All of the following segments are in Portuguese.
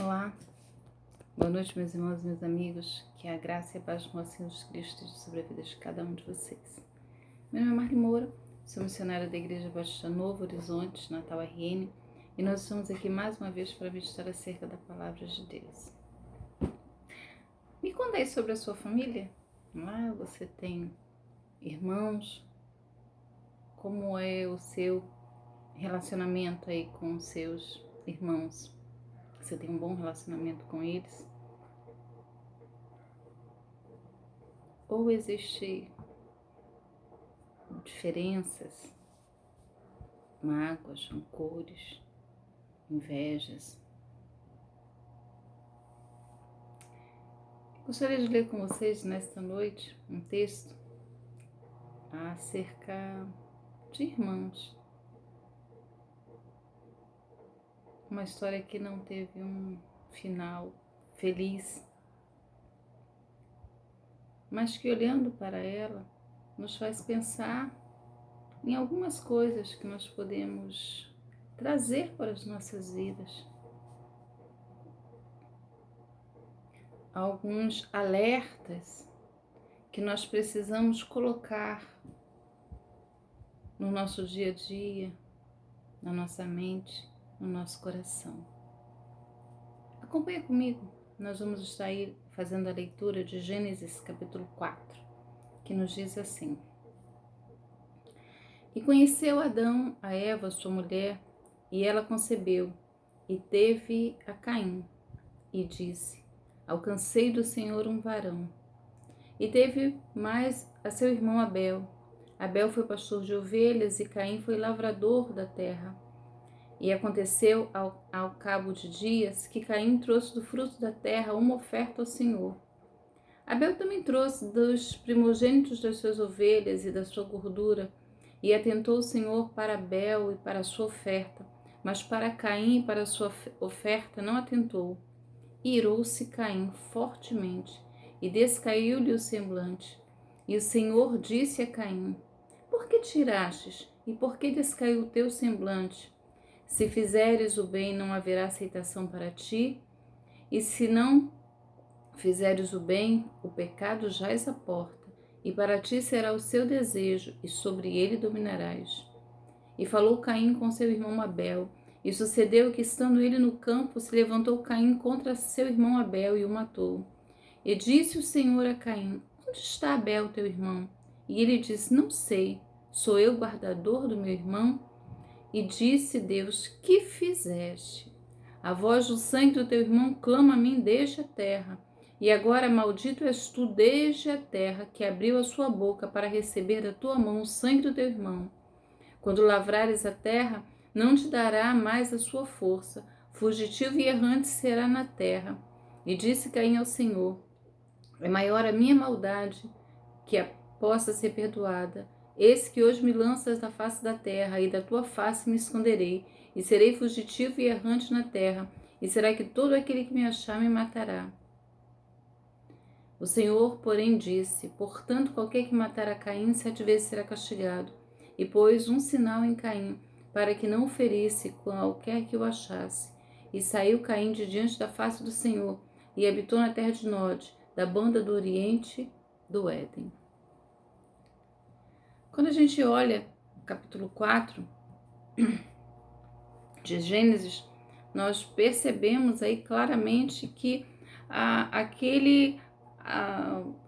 Olá, boa noite, meus irmãos e meus amigos. Que a graça e a paz do nosso Senhor Jesus Cristo esteja sobre a vida de cada um de vocês. Meu nome é Marli Moura, sou missionária da Igreja Batista Novo Horizonte, Natal RN, e nós estamos aqui mais uma vez para meditar acerca da Palavra de Deus. Me conta aí sobre a sua família. Você tem irmãos? Como é o seu relacionamento aí com os seus irmãos? Você tem um bom relacionamento com eles? Ou existe diferenças, mágoas, rancores, invejas? Gostaria de ler com vocês nesta noite um texto acerca de irmãos. Uma história que não teve um final feliz, mas que, olhando para ela, nos faz pensar em algumas coisas que nós podemos trazer para as nossas vidas. Alguns alertas que nós precisamos colocar no nosso dia a dia, na nossa mente, no nosso coração. Acompanha comigo, nós vamos estar aí fazendo a leitura de Gênesis capítulo 4, que nos diz assim: E conheceu Adão a Eva, sua mulher, e ela concebeu, e teve a Caim, e disse: Alcancei do Senhor um varão. E teve mais a seu irmão Abel. Abel foi pastor de ovelhas, e Caim foi lavrador da terra. E aconteceu ao cabo de dias que Caim trouxe do fruto da terra uma oferta ao Senhor. Abel também trouxe dos primogênitos das suas ovelhas e da sua gordura, e atentou o Senhor para Abel e para a sua oferta, mas para Caim e para a sua oferta não atentou. E irou-se Caim fortemente, e descaiu-lhe o semblante. E o Senhor disse a Caim: Por que tirastes, e por que descaiu o teu semblante? Se fizeres o bem, não haverá aceitação para ti, e se não fizeres o bem, o pecado jaz à porta, e para ti será o seu desejo, e sobre ele dominarás. E falou Caim com seu irmão Abel, e sucedeu que, estando ele no campo, se levantou Caim contra seu irmão Abel e o matou. E disse o Senhor a Caim: Onde está Abel, teu irmão? E ele disse: Não sei, sou eu guardador do meu irmão? E disse Deus: Que fizeste? A voz do sangue do teu irmão clama a mim desde a terra. E agora maldito és tu desde a terra, que abriu a sua boca para receber da tua mão o sangue do teu irmão. Quando lavrares a terra, não te dará mais a sua força, fugitivo e errante será na terra. E disse Caim ao Senhor: É maior a minha maldade que a possa ser perdoada. Eis que hoje me lanças da face da terra, e da tua face me esconderei, e serei fugitivo e errante na terra, e será que todo aquele que me achar me matará. O Senhor, porém, disse: Portanto, qualquer que matar a Caim 7 vezes será castigado. E pôs um sinal em Caim, para que não o ferisse qualquer que o achasse. E saiu Caim de diante da face do Senhor, e habitou na terra de Nod, da banda do oriente do Éden. Quando a gente olha o capítulo 4 de Gênesis, nós percebemos aí claramente que aquele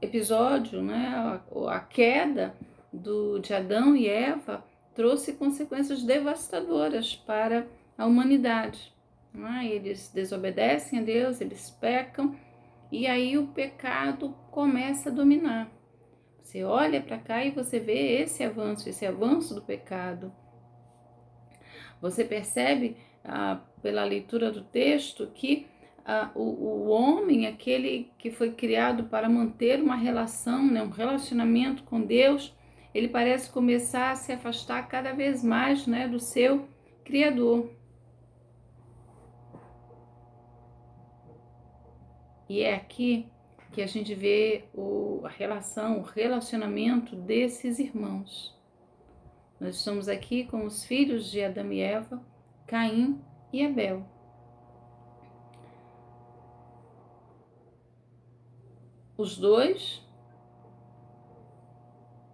episódio, né, a queda de Adão e Eva trouxe consequências devastadoras para a humanidade. Eles desobedecem a Deus, eles pecam, e aí o pecado começa a dominar. Você olha para cá e você vê esse avanço do pecado. Você percebe pela leitura do texto que o homem, aquele que foi criado para manter uma relação, né, um relacionamento com Deus, ele parece começar a se afastar cada vez mais, né, do seu Criador. E é aqui que a gente vê o relacionamento desses irmãos. Nós estamos aqui com os filhos de Adão e Eva, Caim e Abel. os dois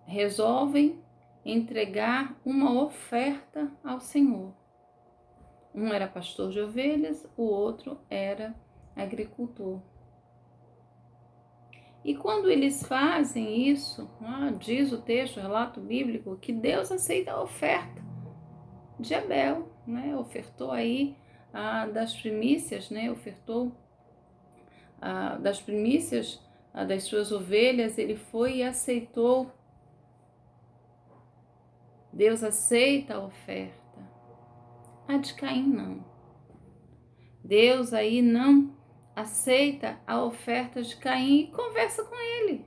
resolvem entregar uma oferta ao Senhor. Um era pastor de ovelhas, o outro era agricultor. E quando eles fazem isso, diz o texto, o relato bíblico, que Deus aceita a oferta de Abel, né? Ofertou aí das primícias, né? Ofertou das primícias das suas ovelhas, ele foi e aceitou. Deus aceita a oferta. A de Caim não. Deus aí não aceita a oferta de Caim e conversa com ele.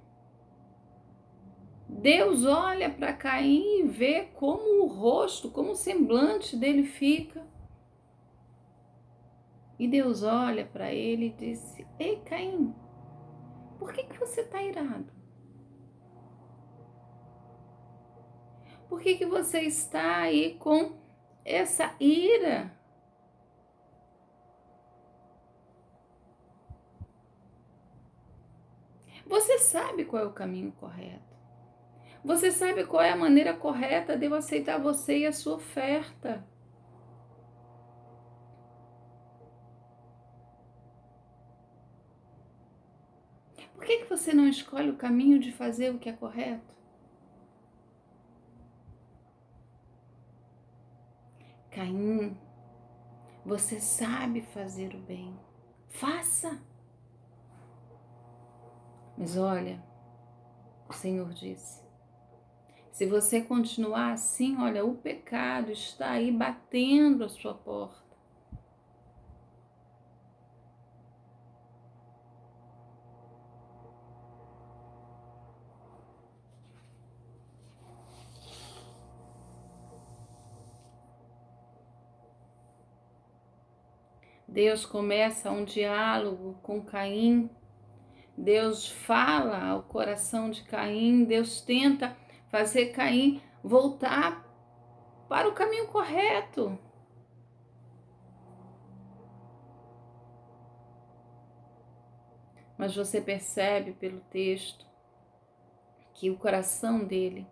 Deus olha para Caim e vê como o rosto, como o semblante dele fica. E Deus olha para ele e disse: Ei, Caim, por que você está irado? Por que você está aí com essa ira? Você sabe qual é o caminho correto. Você sabe qual é a maneira correta de eu aceitar você e a sua oferta. Por que você não escolhe o caminho de fazer o que é correto? Caim, você sabe fazer o bem. Faça. Mas olha, o Senhor disse, se você continuar assim, olha, o pecado está aí batendo a sua porta. Deus começa um diálogo com Caim. Deus fala ao coração de Caim. Deus tenta fazer Caim voltar para o caminho correto. Mas você percebe pelo texto que o coração dele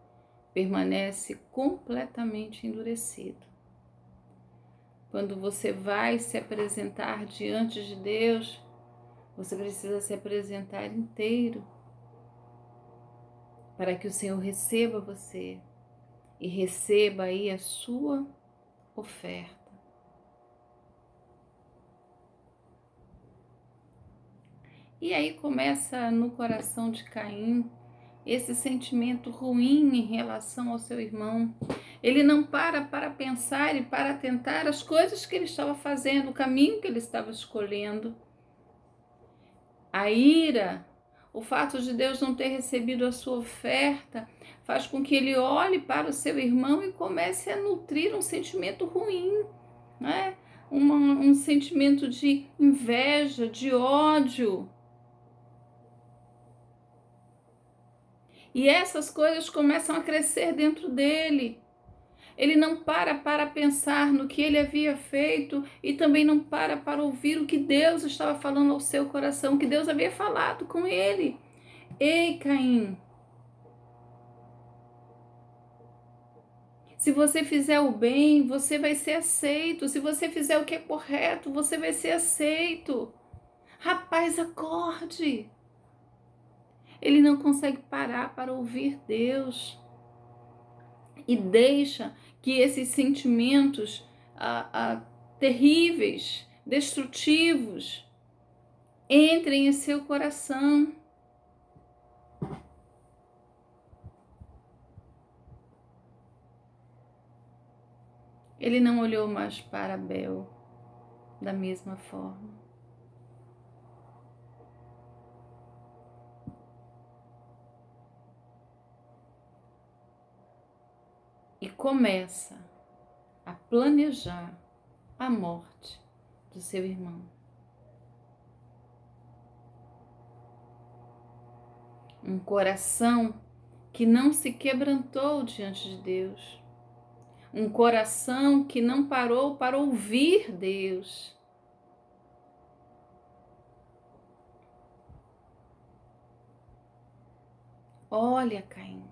permanece completamente endurecido. Quando você vai se apresentar diante de Deus, você precisa se apresentar inteiro para que o Senhor receba você e receba aí a sua oferta. E aí começa no coração de Caim esse sentimento ruim em relação ao seu irmão. Ele não para pensar e para tentar as coisas que ele estava fazendo, o caminho que ele estava escolhendo. A ira, o fato de Deus não ter recebido a sua oferta, faz com que ele olhe para o seu irmão e comece a nutrir um sentimento ruim, né? Um sentimento de inveja, de ódio. E essas coisas começam a crescer dentro dele. Ele não para pensar no que ele havia feito e também não para ouvir o que Deus estava falando ao seu coração, que Deus havia falado com ele. Ei, Caim, se você fizer o bem, você vai ser aceito. Se você fizer o que é correto, você vai ser aceito. Rapaz, acorde. Ele não consegue parar para ouvir Deus. E deixa que esses sentimentos terríveis, destrutivos, entrem em seu coração. Ele não olhou mais para Abel da mesma forma. E começa a planejar a morte do seu irmão. Um coração que não se quebrantou diante de Deus. Um coração que não parou para ouvir Deus. Olha, Caim,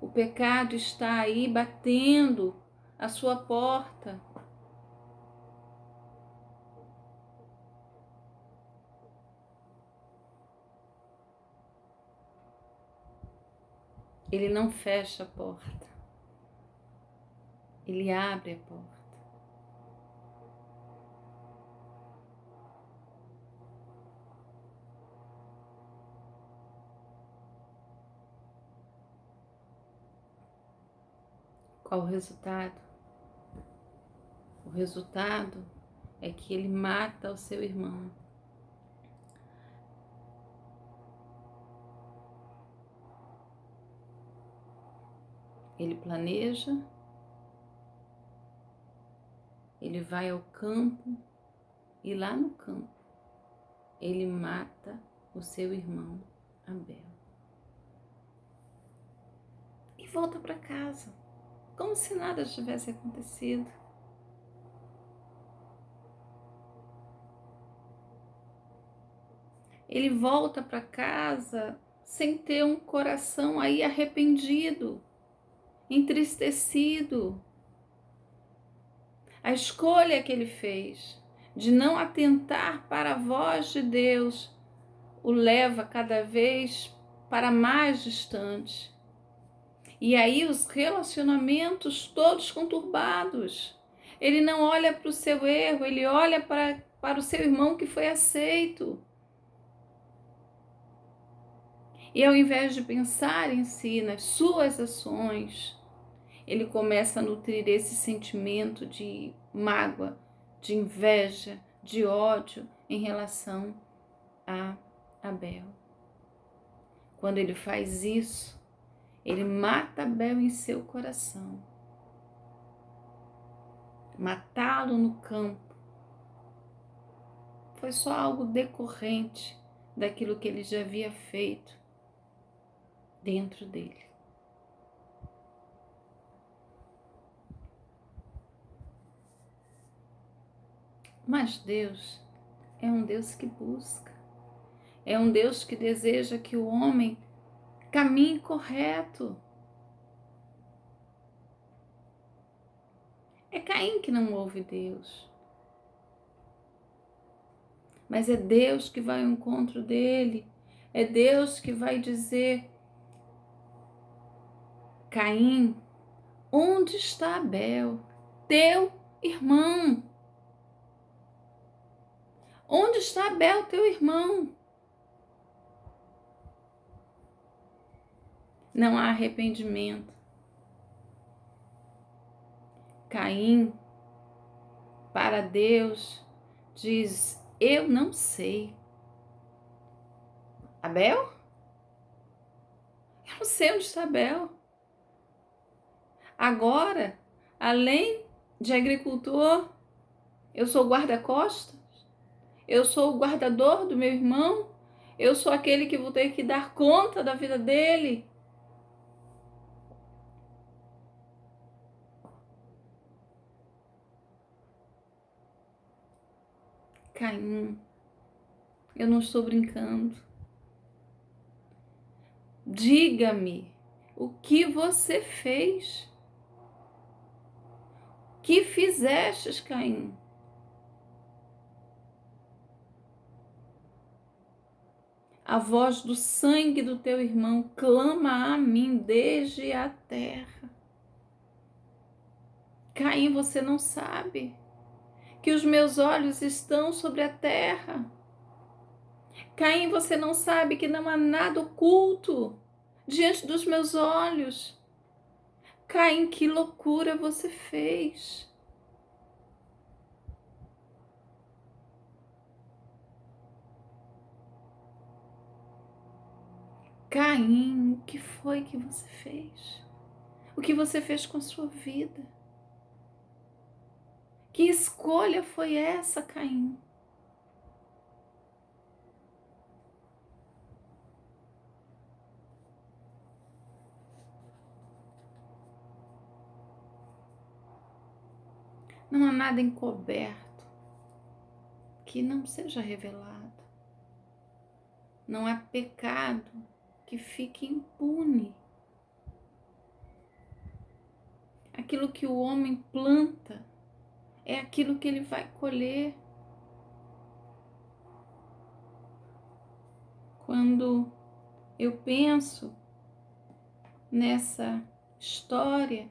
o pecado está aí batendo a sua porta. Ele não fecha a porta, ele abre a porta. Qual o resultado? O resultado é que ele mata o seu irmão. Ele planeja, ele vai ao campo e lá no campo ele mata o seu irmão Abel. E volta para casa, como se nada tivesse acontecido. Ele volta para casa sem ter um coração aí arrependido, entristecido. A escolha que ele fez de não atentar para a voz de Deus o leva cada vez para mais distante. E aí os relacionamentos todos conturbados. Ele não olha para o seu erro, ele olha para o seu irmão que foi aceito. E ao invés de pensar em si, nas suas ações, ele começa a nutrir esse sentimento de mágoa, de inveja, de ódio em relação a Abel. Quando ele faz isso, ele mata Abel em seu coração. Matá-lo no campo foi só algo decorrente daquilo que ele já havia feito dentro dele. Mas Deus é um Deus que busca, é um Deus que deseja que o homem caminhe correto. É Caim que não ouve Deus, mas é Deus que vai ao encontro dele, é Deus que vai dizer: Caim, onde está Abel, teu irmão? Onde está Abel, teu irmão? Não há arrependimento. Caim, para Deus, diz: eu não sei. Abel? Eu não sei onde está Abel. Agora, além de agricultor, eu sou guarda-costas, eu sou o guardador do meu irmão, eu sou aquele que vou ter que dar conta da vida dele. Caim, eu não estou brincando. Diga-me o que você fez. Que fizestes, Caim? A voz do sangue do teu irmão clama a mim desde a terra. Caim, você não sabe que os meus olhos estão sobre a terra. Caim, você não sabe que não há nada oculto diante dos meus olhos. Caim, que loucura você fez. Caim, o que foi que você fez? O que você fez com a sua vida? Que escolha foi essa, Caim? Não há nada encoberto que não seja revelado. Não há pecado que fique impune. Aquilo que o homem planta é aquilo que ele vai colher. Quando eu penso nessa história,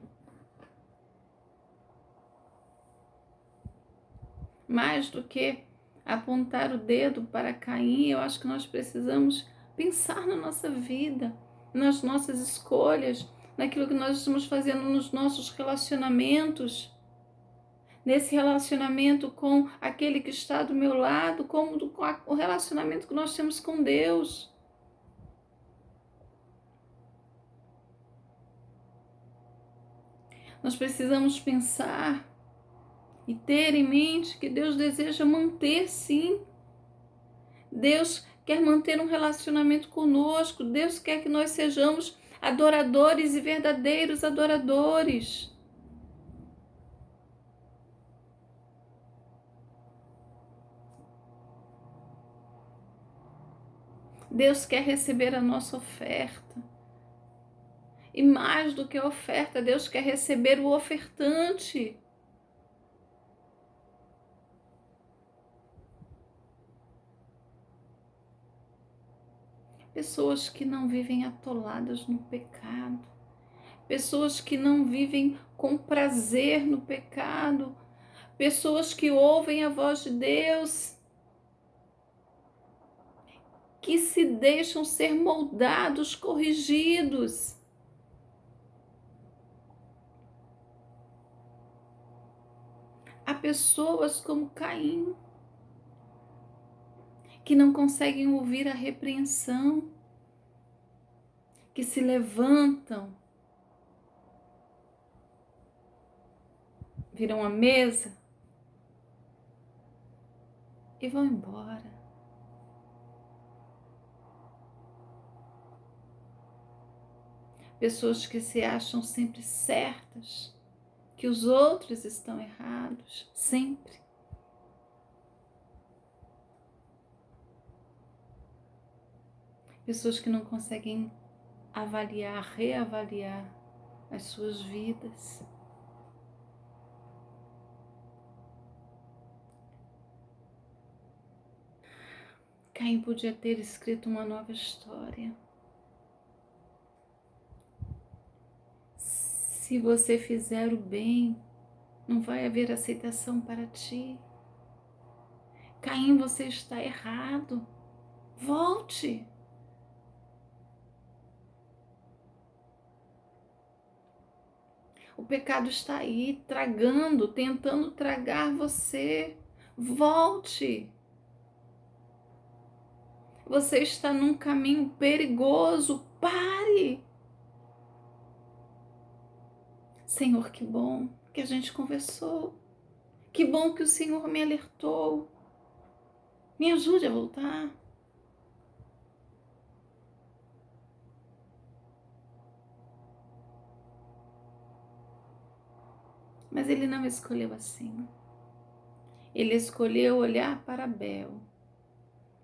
mais do que apontar o dedo para Caim, eu acho que nós precisamos pensar na nossa vida, nas nossas escolhas, naquilo que nós estamos fazendo nos nossos relacionamentos, nesse relacionamento com aquele que está do meu lado, como o relacionamento que nós temos com Deus. Nós precisamos pensar e ter em mente que Deus deseja manter, sim. Deus quer manter um relacionamento conosco. Deus quer que nós sejamos adoradores e verdadeiros adoradores. Deus quer receber a nossa oferta. E mais do que a oferta, Deus quer receber o ofertante. Pessoas que não vivem atoladas no pecado. Pessoas que não vivem com prazer no pecado. Pessoas que ouvem a voz de Deus, que se deixam ser moldados, corrigidos. Há pessoas como Caim, que não conseguem ouvir a repreensão, que se levantam, viram a mesa e vão embora. Pessoas que se acham sempre certas, que os outros estão errados, sempre. Pessoas que não conseguem avaliar, reavaliar as suas vidas. Caim podia ter escrito uma nova história. Se você fizer o bem, não vai haver aceitação para ti. Caim, você está errado. Volte. O pecado está aí, tragando, tentando tragar você. Volte. Você está num caminho perigoso. Pare. Senhor, que bom que a gente conversou. Que bom que o Senhor me alertou. Me ajude a voltar. Mas ele não escolheu assim. Ele escolheu olhar para Abel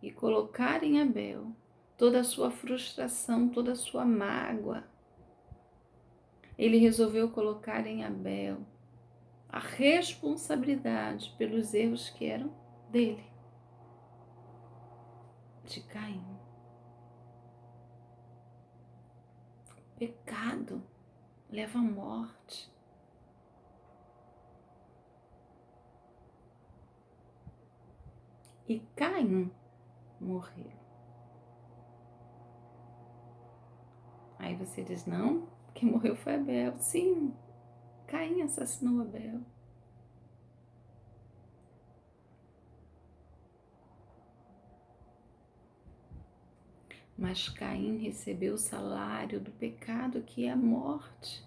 e colocar em Abel toda a sua frustração, toda a sua mágoa. Ele resolveu colocar em Abel a responsabilidade pelos erros que eram dele, de Caim. Pecado leva à morte. E Caim morreu. Aí você diz, não, quem morreu foi Abel. Sim, Caim assassinou Abel. Mas Caim recebeu o salário do pecado, que é a morte.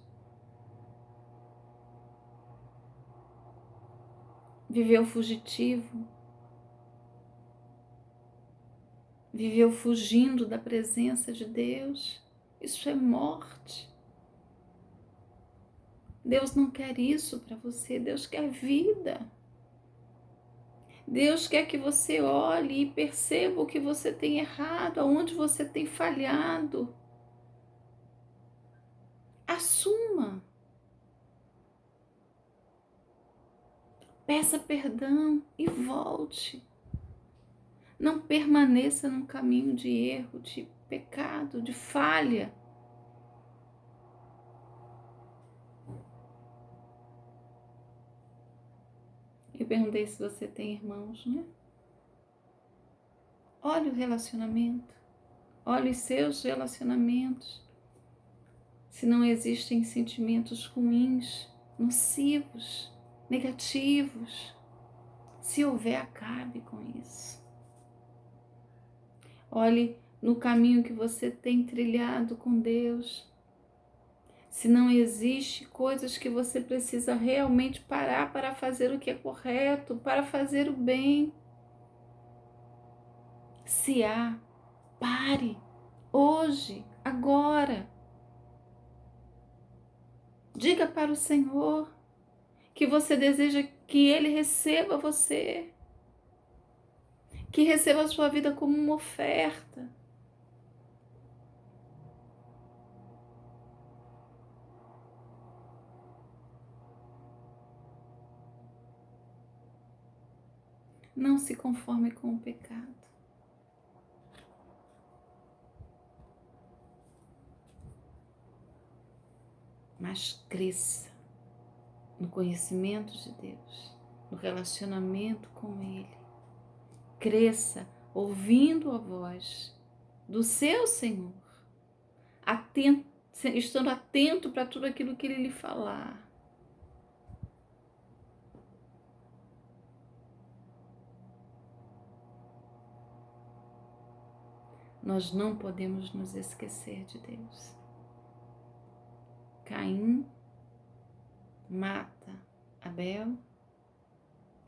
Viveu fugitivo. Viveu fugindo da presença de Deus. Isso é morte. Deus não quer isso para você. Deus quer vida. Deus quer que você olhe e perceba o que você tem errado, aonde você tem falhado. Peça perdão e volte. Não permaneça num caminho de erro, de pecado, de falha. Eu perguntei se você tem irmãos, né? Olha o relacionamento. Olha os seus relacionamentos. Se não existem sentimentos ruins, nocivos, negativos, se houver, acabe com isso. Olhe no caminho que você tem trilhado com Deus. Se não existe coisas que você precisa realmente parar para fazer o que é correto, para fazer o bem. Se há, pare, hoje, agora. Diga para o Senhor que você deseja que Ele receba você, que receba a sua vida como uma oferta. Não se conforme com o pecado. Mas cresça no conhecimento de Deus, no relacionamento com Ele. Cresça ouvindo a voz do seu Senhor, estando atento para tudo aquilo que Ele lhe falar. Nós não podemos nos esquecer de Deus. Caim mata Abel,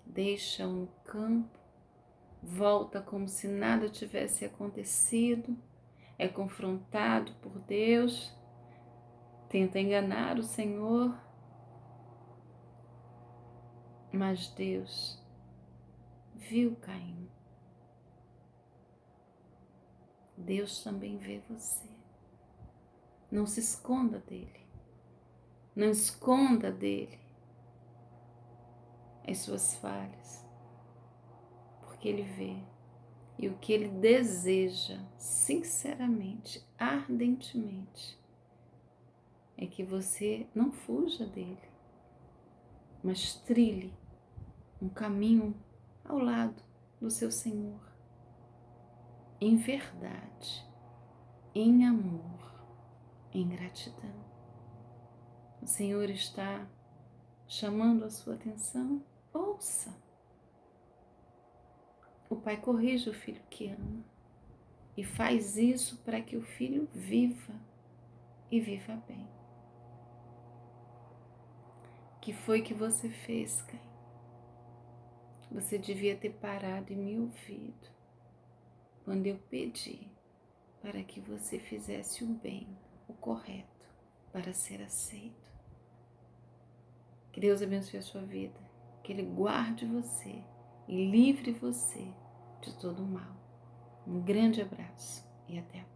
deixa-o no campo, volta como se nada tivesse acontecido, é confrontado por Deus, tenta enganar o Senhor, mas Deus viu Caim. Deus também vê você. Não se esconda dele. Não esconda dele as suas falhas, porque ele vê. E o que ele deseja, sinceramente, ardentemente, é que você não fuja dele, mas trilhe um caminho ao lado do seu Senhor, em verdade, em amor, em gratidão. O Senhor está chamando a sua atenção. Ouça. O pai corrige o filho que ama e faz isso para que o filho viva e viva bem. O que foi que você fez, Caim? Você devia ter parado e me ouvido quando eu pedi para que você fizesse o bem, o correto, para ser aceito. Que Deus abençoe a sua vida, que Ele guarde você e livre você de todo o mal. Um grande abraço e até a próxima.